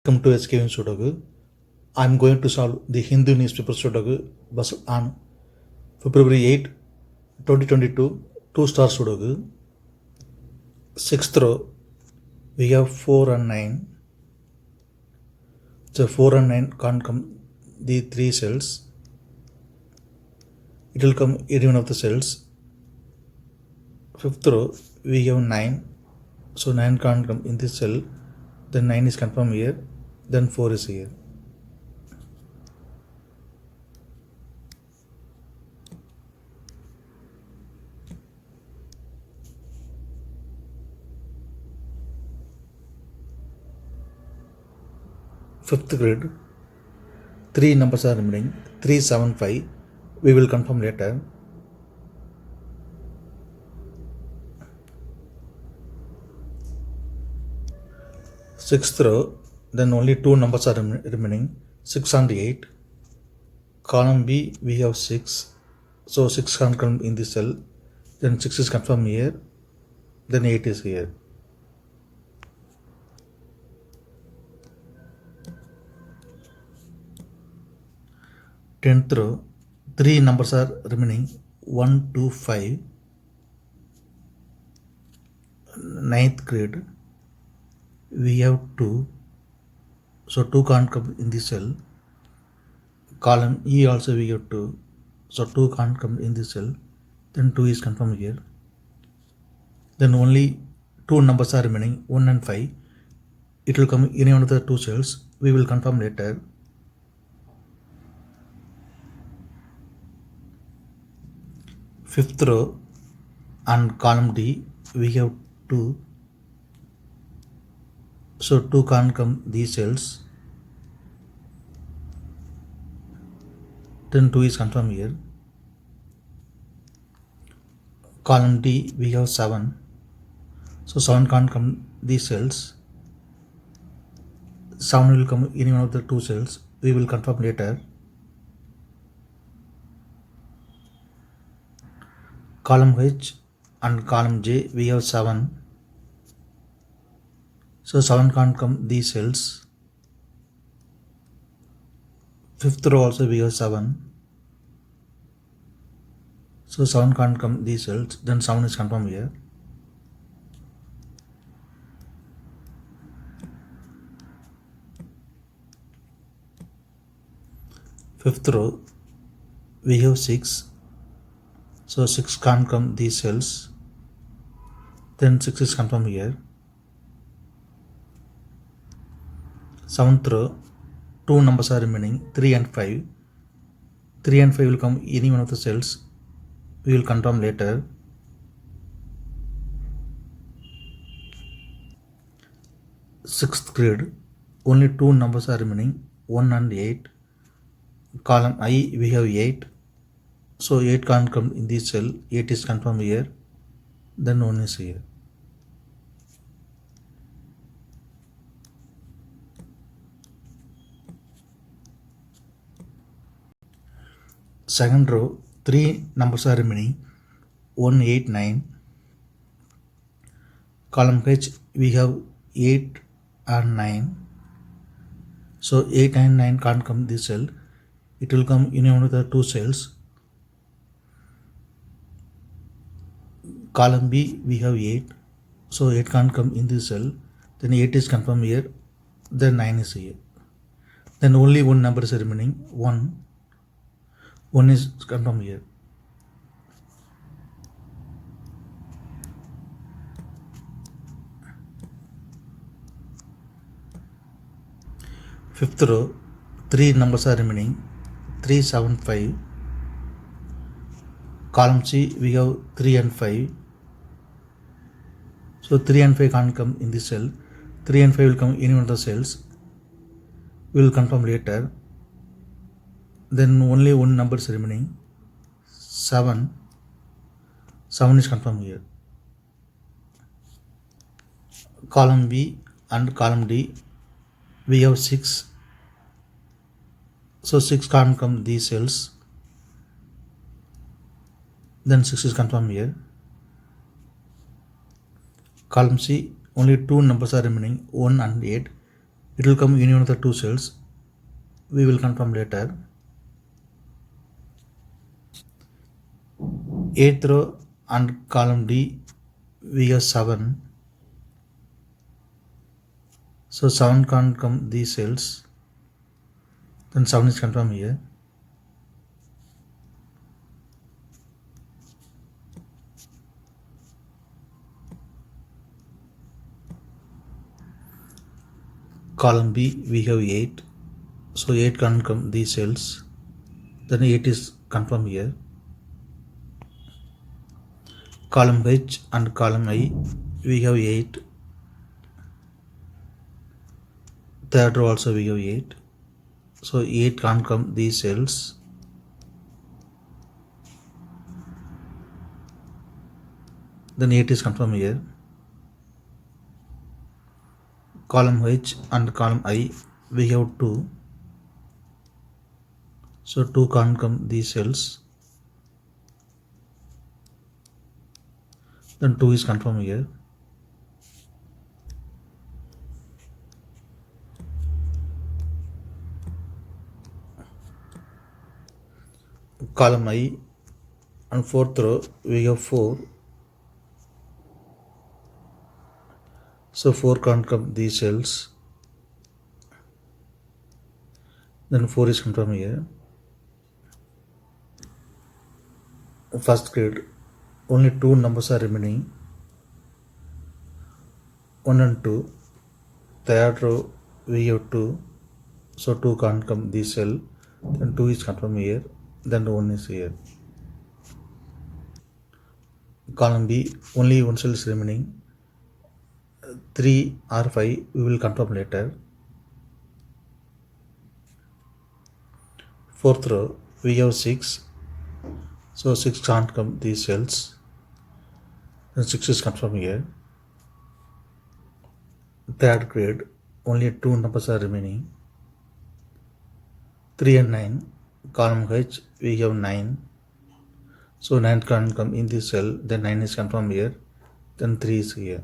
Welcome to SkVm Sudoku. I am going to solve the Hindu newspaper Sudoku on February 8, 2022, 2-star Sudoku. Sixth row, we have 4 and 9. So 4 and 9 can't come the 3 cells. It will come any one of the cells. Fifth row, we have 9. So 9 can't come in this cell. Then 9 is confirmed here. Then 4 is here. Fifth grid, 3 numbers are remaining, 3, 7, 5. We will confirm later. Sixth row, then only 2 numbers are remaining, 6 and 8. Column B, we have 6. So 6 can't come in this cell. Then 6 is confirmed here. Then 8 is here. Tenth row, 3 numbers are remaining, 1, 2, 5. Ninth grid, we have 2. So 2 can't come in this cell. Column E also we have 2. So 2 can't come in this cell. Then 2 is confirmed here. Then only 2 numbers are remaining, 1 and 5. It will come in any one of the 2 cells. We will confirm later. Fifth row and column D, we have 2. So 2 can't come these cells. Then 2 is confirmed here. Column D, we have 7. So 7 can't come these cells. 7 will come in one of the 2 cells. We will confirm later. Column H and column J, we have 7. So 7 can't come these cells. Fifth row also we have 7. So 7 can't come these cells. Then 7 is confirmed here. Fifth row, we have 6. So 6 can't come these cells. Then 6 is confirmed here. Seventh row, 2 numbers are remaining, 3 and 5. 3 and 5 will come any one of the cells. We will confirm later. Sixth grid, only 2 numbers are remaining, 1 and 8. Column I, we have 8. So 8 can't come in this cell. 8 is confirmed here. Then 1 is here. Second row, 3 numbers are remaining, 1, 8, 9. Column H, we have 8 and 9. So 8 and 9 can't come this cell. It will come in one of the 2 cells. Column B, we have 8. So 8 can't come in this cell. Then 8 is confirmed here. Then 9 is here. Then only 1 number is remaining, 1. 1 is confirmed here. Fifth row, 3 numbers are remaining, 3, 7, 5. Column C, we have 3 and 5. So 3 and 5 can't come in this cell. 3 and 5 will come in one of the cells. We will confirm later. Then only 1 number is remaining, 7. 7 is confirmed here. Column B and column D, we have 6. So 6 can't come these cells. Then 6 is confirmed here. Column C, only 2 numbers are remaining, 1 and 8. It will come union of the two cells. We will confirm later. 8th row and column D, we have 7. So 7 can't come these cells. Then 7 is confirmed here. Column B, we have 8. So 8 can't come these cells. Then 8 is confirmed here. Column H and column I, we have 8. Third row also we have 8. So 8 can't come these cells. Then 8 is confirmed here. Column H and column I, we have 2. So 2 can't come these cells. Then 2 is confirmed here. Column I and fourth row we have 4. So 4 can't come these cells. Then 4 is confirmed here. First grade, only 2 numbers are remaining. 1 and 2. Third row we have 2. So 2 can't come this cell. Then 2 is confirmed here. Then 1 is here. Column B, only 1 cell is remaining. 3 or 5 we will confirm later. Fourth row we have 6. So 6 can't come these cells. Then 6 is confirmed here. Third grade, only 2 numbers are remaining. 3 and 9. Column H we have 9. So 9 can't come in this cell. Then 9 is confirmed here. Then 3 is here.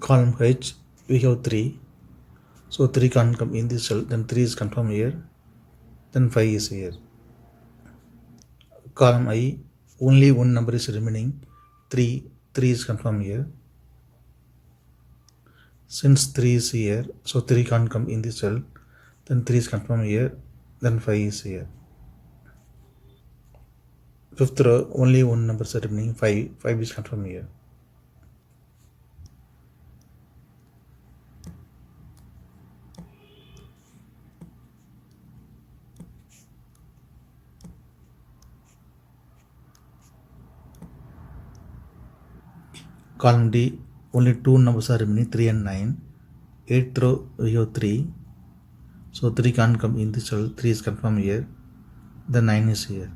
Column H we have 3. So 3 can't come in this cell. Then 3 is confirmed here. Then 5 is here. Column I, only 1 number is remaining. 3. 3 is confirmed here. Since 3 is here, so 3 can't come in this cell. Then 3 is confirmed here. Then 5 is here. Fifth row, only 1 number is remaining. 5. 5 is confirmed here. Column D, only 2 numbers are remaining, 3 and 9. 8th row we have 3. So 3 can't come in this cell. 3 is confirmed here. Then 9 is here.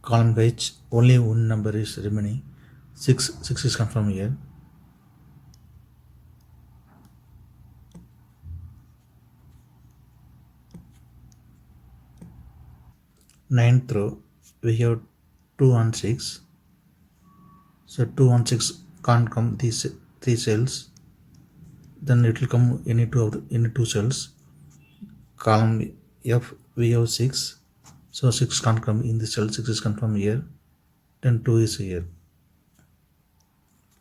Column H, only 1 number is remaining. 6. 6 is confirmed here. Ninth row we have 2 and 6. So 2 and 6 can't come these 3 cells. Then it will come any two cells. Column F we have 6. So 6 can't come in the cell. 6 is confirmed here. Then 2 is here.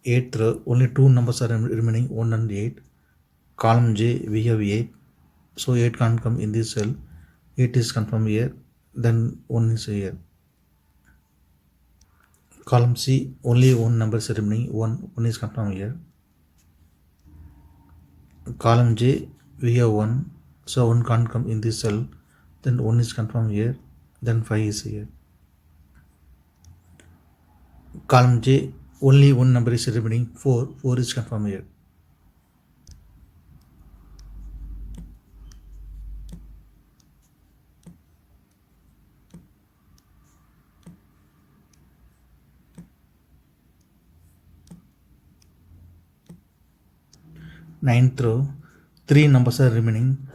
8th row, only 2 numbers are remaining, 1 and 8. Column J we have 8. So 8 can't come in this cell. 8 is confirmed here. Then 1 is here. Column C, only 1 number is remaining, 1 is confirmed here. Column J we have 1. So 1 can't come in this cell. Then 1 is confirmed here. Then 5 is here. Column J, only 1 number is remaining, 4. 4 is confirmed here. Ninth row, 3 numbers are remaining.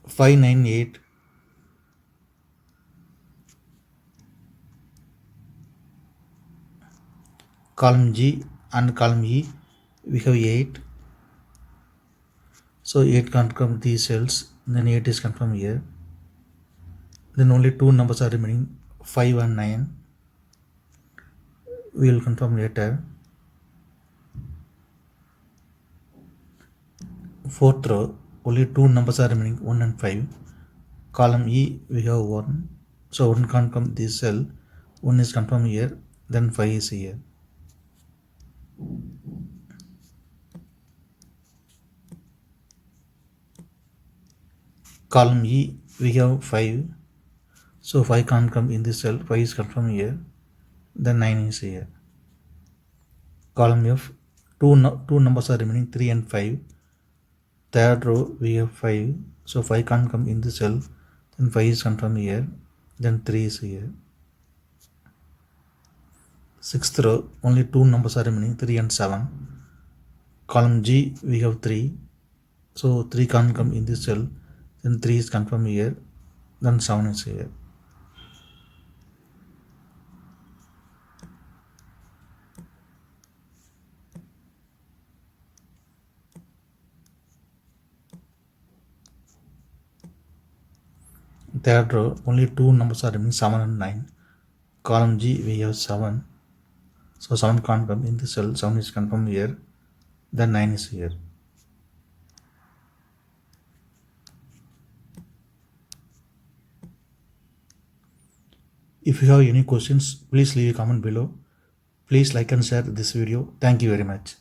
598. Column G and column E, we have 8. So 8 can't come these cells, then 8 is confirmed here. Then only two numbers are remaining, 5 and 9. We will confirm later. Fourth row, only two numbers are remaining, 1 and 5. Column E, we have 1. So 1 can't come this cell. 1 is confirmed here, then 5 is here. Column E, we have 5. So 5 can't come in this cell. 5 is confirmed here, then 9 is here. Column F, two numbers are remaining, 3 and 5. Third row, we have 5. So 5 can't come in this cell. Then 5 is confirmed here, then 3 is here. Sixth row, only two numbers are remaining, 3 and 7. Column G, we have 3. So 3 can't come in this cell. Then 3 is confirmed here, then 7 is here. Third row, only two numbers are remaining, 7 and 9. Column G, we have 7. So 7 can't come in this cell. 7 is confirmed here, then 9 is here. If you have any questions, please leave a comment below. Please like and share this video. Thank you very much.